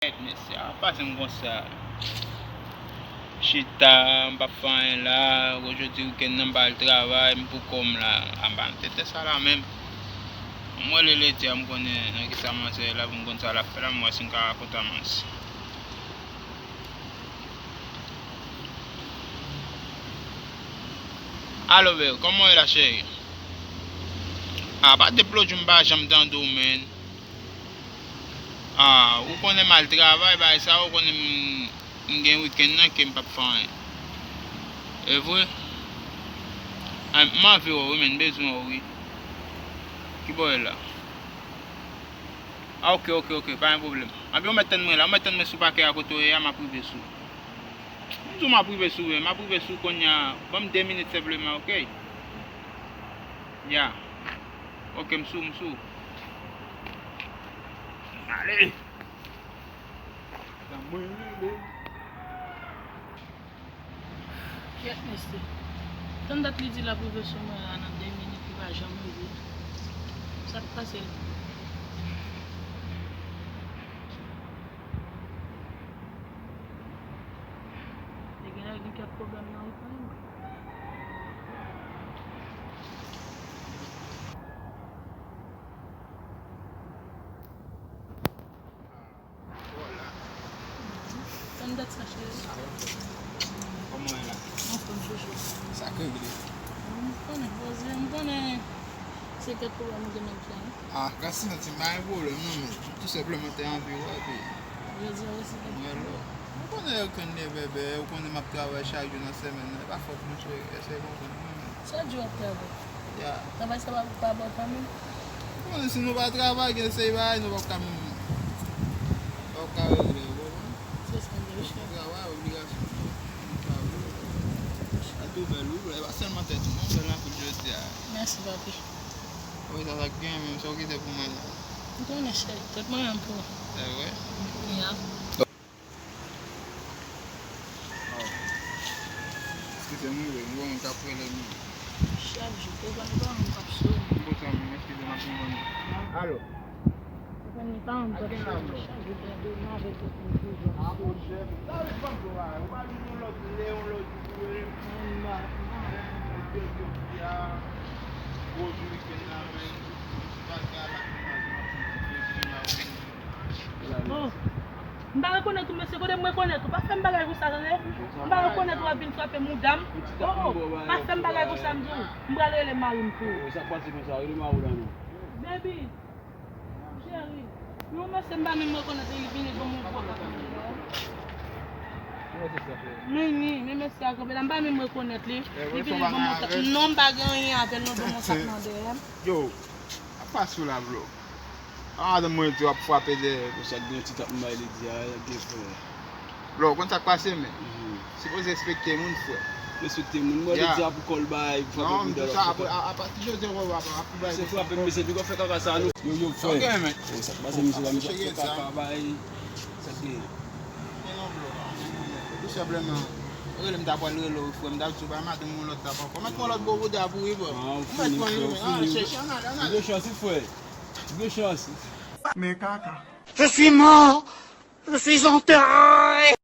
Mese, pase m kon sa. Chita, m pa fayen la, aujourd'hui week-end nan pa l travay, m pou kom la, an tete sa la men. Mwen le di am konen nan ki sa manse la, m kon sa la fe la, mwen sin ka rakota manse. Alo be, koman e la chéri? Pa te ploj m ba jam dan do men. Ou konen mal travay, ba sa ou konen m gen weekend nan ke m pa fayen. E vwe? Ma vi ou men, bezwen ou. Ki boy la? Ok, pa yon problem. Abi ou meten mwen la, ou meten mwen sou pake akoto e, ma prive sou. Mwen ma prive sou kon ya, bam 2 minutes sebleman, ok? Ya. Ok, msou. Allez! Yes, mister. Tant dat li di la prive sou mwen an 2 minutes ki va jam mwen di. Sa te pase. E gen kek problem nan ou kan yon. Tant dat sa chéri. Koman e la? Mwen kon chouchou. Sa ke gri? Mwen konen se kek problem gen men plan. Kasi nan ti ma yon problem nan men. Tout sepleman te anvi wè. Je di wè se kek problem. Mwen konen yon kende bebe, yon konen map travay chak joun nan semen. E pa fok mwen chwe, ese yon konen men. Sa di wè travay? Ya. Travay sa pa bot pa men? Konen si nou pa travay, gen se yon nou pa kam... Pa ka regle yon. Se skan de wè. Travay, obligasyon. Atou belou, e ba selman te tou moun, belan pou jodi ya. Mersi papi. Ou sa gen men, so ki te pou men la. Mwen konen chéri, tot mwen yon pou. E wè? Ya. Eskize mwen wè, mwen mwen kapre le mwen. Chak joute, mwen kap sou. Mwen sa mwen, eskize mwen pou mwen. Alo? Mwen ni pa mwen kap sou. Chak joute, mwen avek tout mwen pou. Apo chef, sa wè pan pou wè. Ou pa li moun lòt, le yon lòt. Mba rekonet ou mese, kode mwen konet ou, pa fèm bagay kou sa zane. Mba rekonet ou apin swape mou dam. Pa fèm bagay kou sa mdou. Mbra le le marim pou. Baby, chéri, yon mese mba mwen rekonet e vini kon mwen kwa. Mwen mese akope, mba mwen rekonet li. Li vini kon mwen sak. Non bagan yon apel non kon mwen sak nan de. Yo, apas sou la bro. A de mwen tou ap fwape de. Ou sa gen ti tap mbay li di a, gen fwe. Bro, kon sa kwa se men? Si pou respekte moun fwe. Respekte moun, mwen li di a pou kol bay, pou fwape Non, moun sa dala. apati jose wè wap bay. Se fwape mwen, pi kon fwe kaka sa nou. Yo fwe. Ok men. Ou sa base mwen se la mwen fwe kaka bay. Sa gen. Non bro, tout simplement. Ou lem tapwa lè lò fwe, mdap sou ba mat moun lot tapwa. Mwen moun lot bo de apou ibo. Mwen moun yon, chèche anan. Deux chances fwe. Deux chances. Mais caca. Je suis mort, je suis enterré.